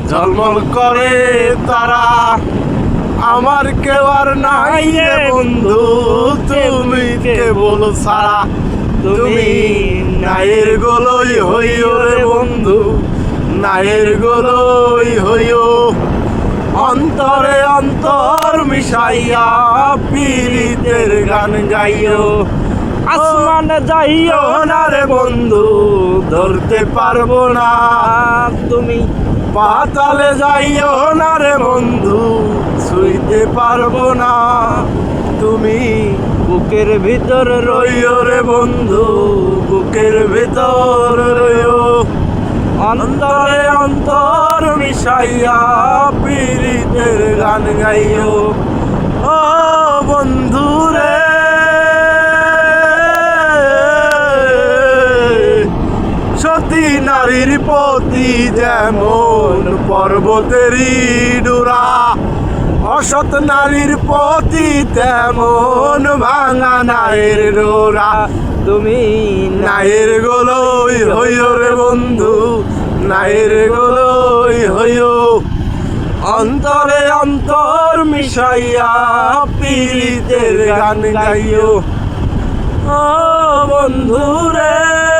ঝলমল করে তারা, আমার কেউ আর নাই রে বন্ধু, তুমি কেবল ছাড়া। তুমি নায়ের গোলই হইও রে বন্ধু, নায়ের গোলই হইও। অন্তরে অন্তর মিশাইয়া পীড়িতের গান গাইও। আসমানে যাইও না রে বন্ধু, ধরতে পারবো না তুমি। পাতালে যাইও না রে বন্ধু, ছুঁইতে পারবো না তুমি। বুকের ভিতর রইও রে বন্ধু, বুকের ভিতর রইও। অন্তরে অন্তর মিশাইয়া পীড়িতের গান গাইও। ও বন্ধু রে, সতী নারীর প্রতি যেমন পর্বতেরই ডোরা, অসৎ নারীর প্রতি তেমন ভাঙা নায়ের ডোরা। তুমি নায়ের গোলই হইও রে বন্ধু, নায়ের গোলই হইও। অন্তরে অন্তর মিশাইয়া পীড়িতের গান গাইও। ও বন্ধু রে।